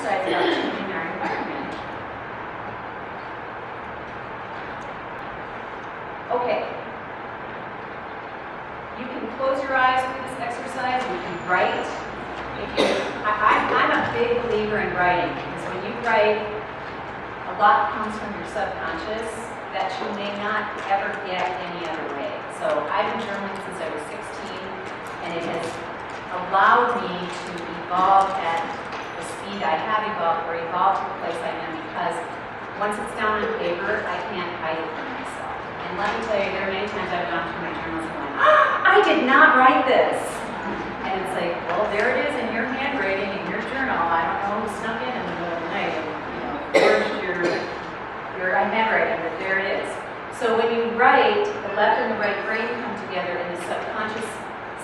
exercise about changing our environment. Okay. You can close your eyes through this exercise. You can write. I'm a big believer in writing, because when you write, a lot comes from your subconscious that you may not ever get any other way. So I've been journaling since I was 16, and it has allowed me to evolve at the speed I have evolved, or evolve to the place I am, because once it's down on paper, I can't hide it from myself. And let me tell you, there are many times I've gone through my journals and went, I did not write this. And it's like, well, there it is in your handwriting, in your journal. I don't know who snuck in the middle of the night and, forged your handwriting, but there it is. So when you write, the left and the right brain come together, and the subconscious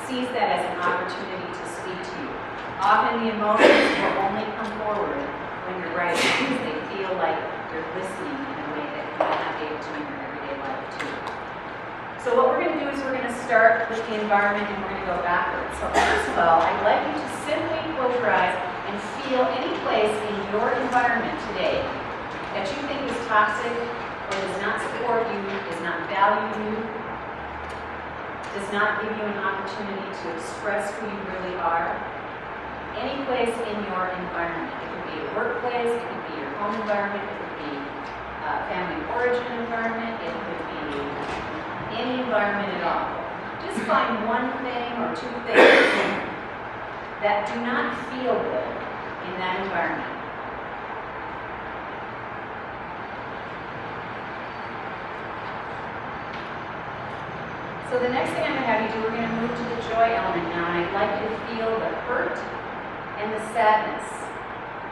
sees that as an opportunity to speak to you. Often the emotions will only come forward when you're writing, because they feel like you're listening in a way that you might not be able to in your everyday life too. So what we're going to do is we're going to start with the environment, and we're going to go backwards. So first of all, I'd like you to simply close your eyes and feel any place in your environment today that you think is toxic, or does not support you, does not value you, does not give you an opportunity to express who you really are. Any place in your environment. It could be a workplace, it could be your home environment, it could be a family origin environment, it could be any environment at all. Just find one thing or two things that do not feel good in that environment. So the next thing I'm going to have you do, we're going to move to the joy element now, and I'd like you to feel the hurt and the sadness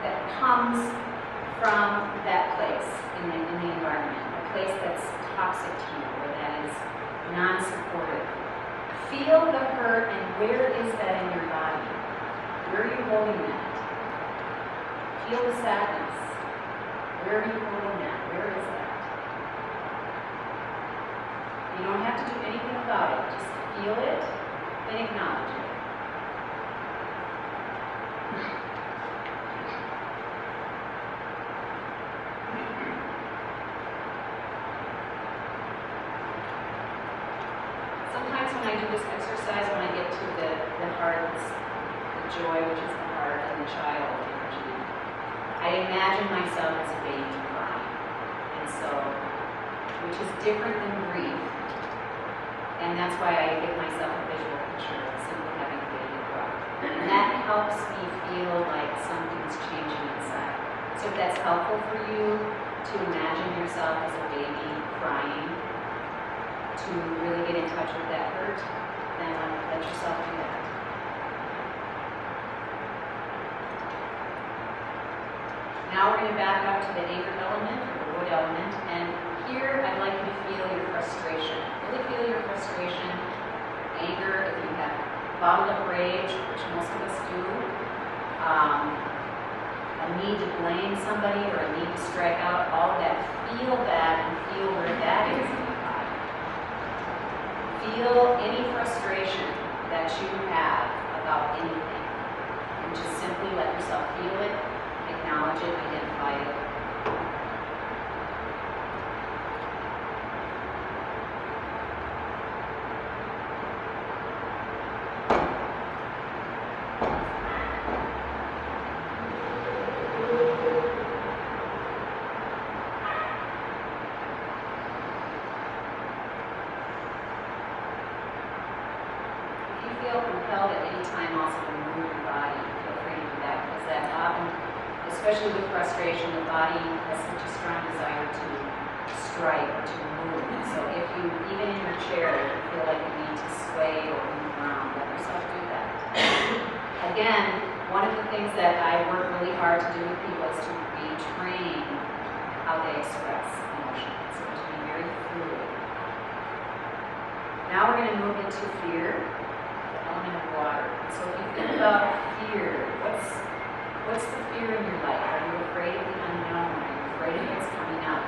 that comes from that place in the environment, a place that's toxic to you, or that is non-supportive. Feel the hurt, and where is that in your body? Where are you holding that? Feel the sadness. Where are you holding that? Where is that? You don't have to do anything about it. Just feel it and acknowledge it. Sometimes when I do this exercise, when I get to the hearts, the joy, which is the heart, and the child energy, I imagine myself as a baby crying. And so, which is different than grief. And that's why I give myself a visual picture of simply having a baby cry. And that helps me feel like something's changing inside. So if that's helpful for you to imagine yourself as a baby crying, to really get in touch with that hurt, then let yourself do that. Now we're going to back up to the anger element, or the wood element, and here I'd like you to feel your frustration. Really feel your frustration, anger, if you have bottled up rage, which most of us do, a need to blame somebody or a need to strike out, all of that. Feel that and feel where that is in your body. Feel any frustration that you have about anything, and just simply let yourself feel it, acknowledge it, identify it. Feel compelled at any time also to move your body. Feel free to do that, because that's often, especially with frustration, the body has such a strong desire to strike or to move. So if you, even in your chair, you feel like you need to sway or move around, let yourself do that. Again, one of the things that I work really hard to do with people is to retrain how they express emotions, so to be very fluid. Now we're going to move into fear. Element of water. So if you think about fear, what's the fear in your life? Are you afraid of the unknown? Are you afraid of what's coming up?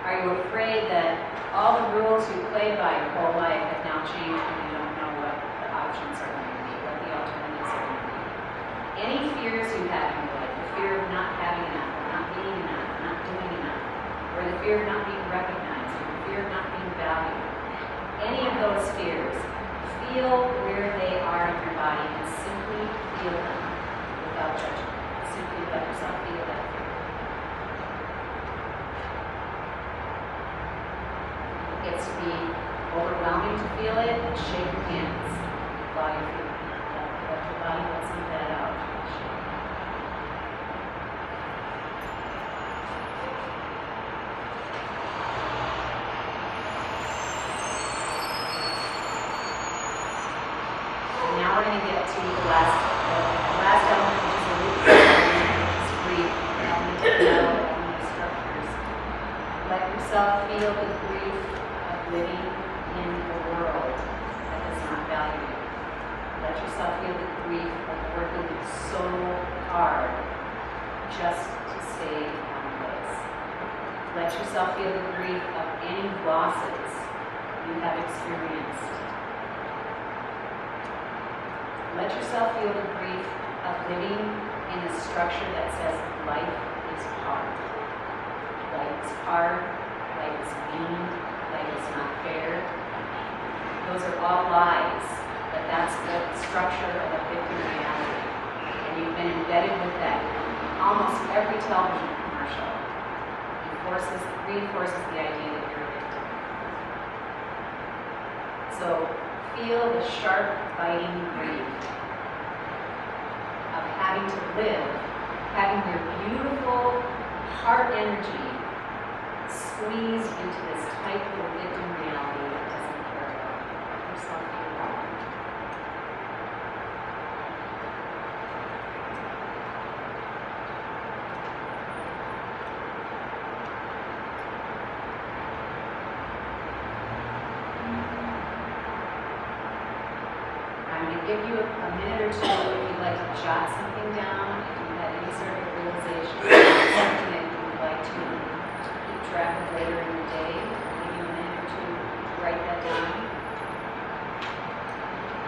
Are you afraid that all the rules you played by your whole life have now changed and you don't know what the options are going to be, what the alternatives are going to be? Any fears you have in your life, the fear of not having fear of not being recognized, or your fear of not being valued, any of those fears, feel where they are in your body and simply feel them without judgment. Simply let yourself feel that fear. If it gets to be overwhelming to feel it, shake your hands while you're feeling it. Let your body let some of that out. Now we're going to get to the last element, which is a root element, which is grief. Element of love, element of structures. Let yourself feel the grief of living in a world that does not value you. Let yourself feel the grief of working so hard just to stay one place. Let yourself feel the grief of any losses you have experienced. Let yourself feel the grief of living in a structure that says life is hard. Life is hard, life is mean, life is not fair. Those are all lies, but that's the structure of a victim reality. And you've been embedded with that in almost every television commercial. It reinforces the idea that you're a victim. So feel the sharp, biting grief of having to live, having your beautiful heart energy squeezed into this tight little victim reality that doesn't care about yourself at all. I'm going to give you a minute or two if you'd like to jot something down, if you had any sort of realization, something that you would like to keep track of later in the day. I'll give you a minute or two to write that down.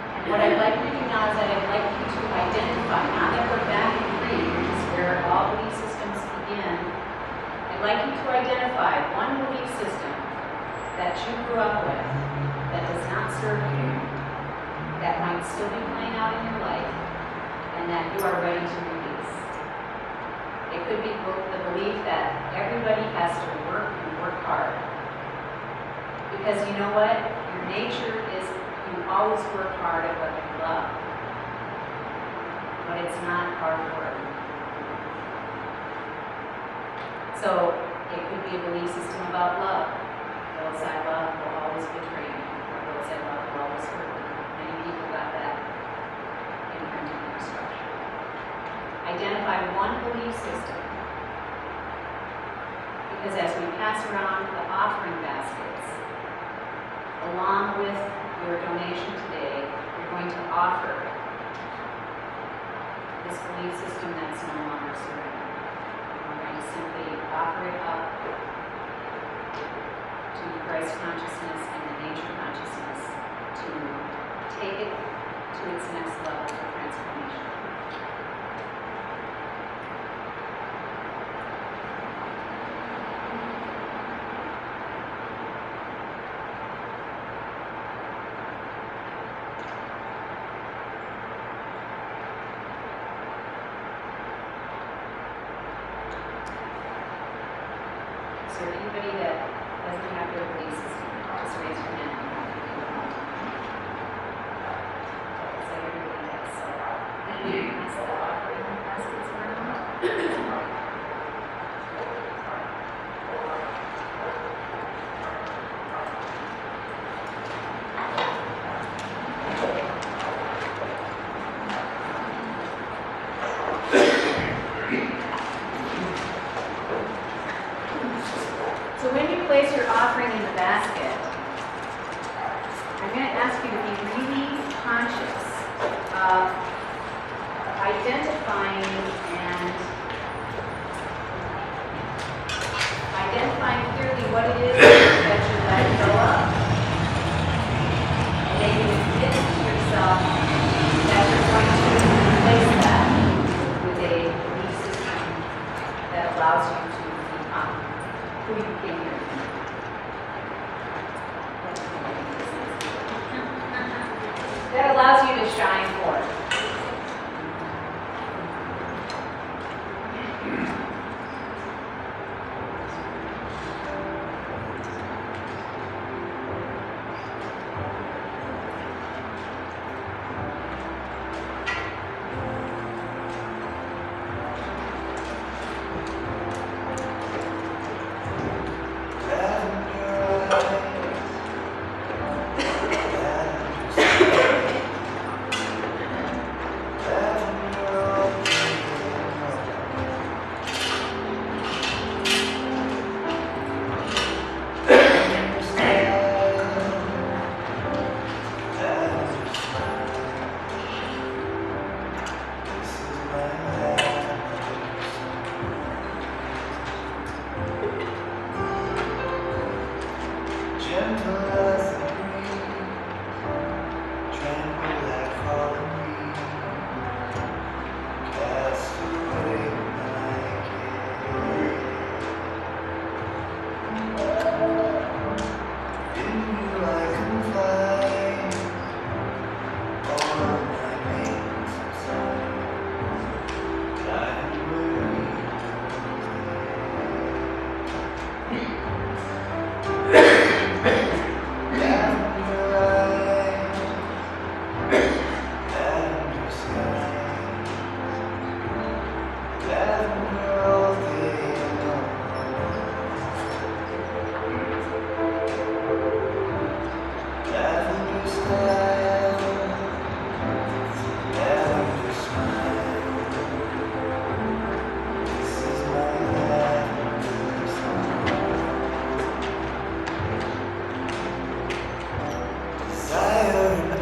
And what I'd like you to do now is that I'd like you to identify, now that we're back in grief, which is where all belief systems begin, I'd like you to identify one belief system that you grew up with that does not serve you, that might still be playing out in your life, and that you are ready to release. It could be the belief that everybody has to work and work hard. Because you know what? Your nature is you always work hard at what you love. But it's not hard work. So it could be a belief system about love. Those I love will always betray me, or those I love will always hurt me. Many people got that imprinted in their structure. Identify one belief system. Because as we pass around the offering baskets, along with your donation today, you're going to offer this belief system that's no longer serving you. We're going to simply offer it up to Christ consciousness and the nature consciousness to take it to its next level of transformation. So anybody that doesn't have their belief system, just raise your hand. So everybody does. So that's the offering baskets for now. So when you place your offering in the basket, I'm going to ask you to be really conscious of identifying clearly what it is that you're letting go of. And making a commitment to yourself that you're going to replace that with a belief system that allows you to become who you came here to meet. That allows you to shine forth.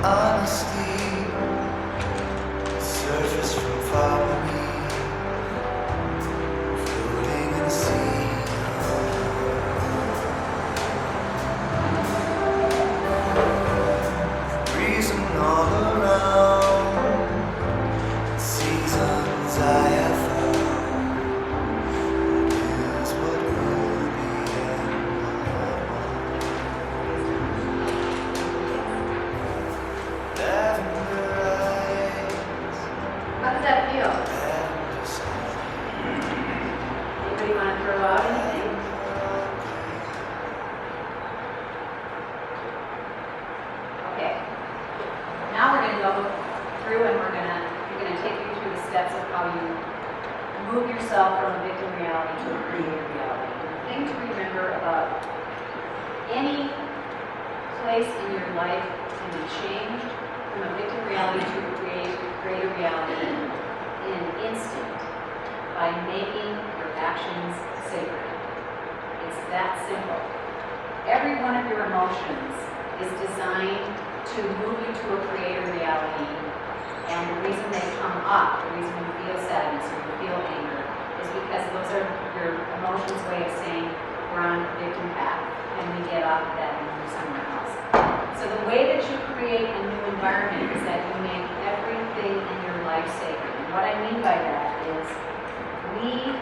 Honesty surface from far beneath, floating in the sea. Reason all around, seasons I have found. Here's what will be and How does that feel? Anybody want to throw out anything? Okay. Now we're going to go through and we're going to take you through the steps of how you move yourself from a victim reality to a creator reality. The thing to remember about any place in your life can be changed from a victim reality to a creator reality in an instant by making your actions sacred. It's that simple. Every one of your emotions is designed to move you to a creator reality, and the reason they come up, the reason you feel sadness or you feel anger, is because those are your emotions' way of saying we're on the victim path and we get off of that and move somewhere else. So the way that you create a new environment is that you make everything in your life sacred. And what I mean by that is we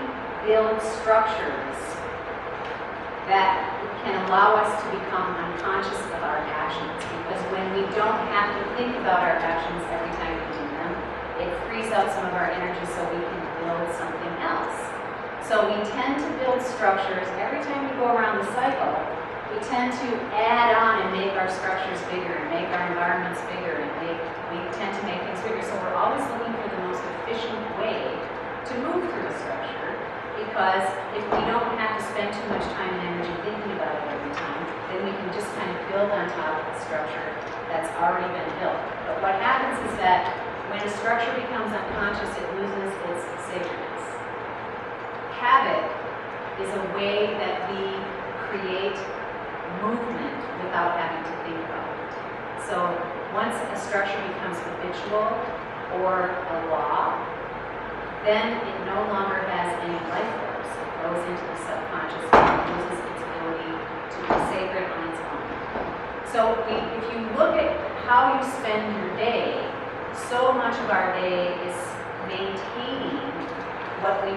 build structures that can allow us to become unconscious of our actions. Because when we don't have to think about our actions every time we do them, it frees up some of our energy so we can build something else. So we tend to build structures every time we go around the cycle. We tend to add on and make our structures bigger and make our environments bigger, and we tend to make things bigger. So we're always looking for the most efficient way to move through a structure, because if we don't have to spend too much time and energy thinking about it every time, then we can just kind of build on top of the structure that's already been built. But what happens is that when a structure becomes unconscious, it loses its sacredness. Habit is a way that we create movement without having to think about it. So once a structure becomes habitual or a law, then it no longer has any life force. It goes into the subconscious and loses its ability to be sacred on its own. So if you look at how you spend your day, so much of our day is maintaining what we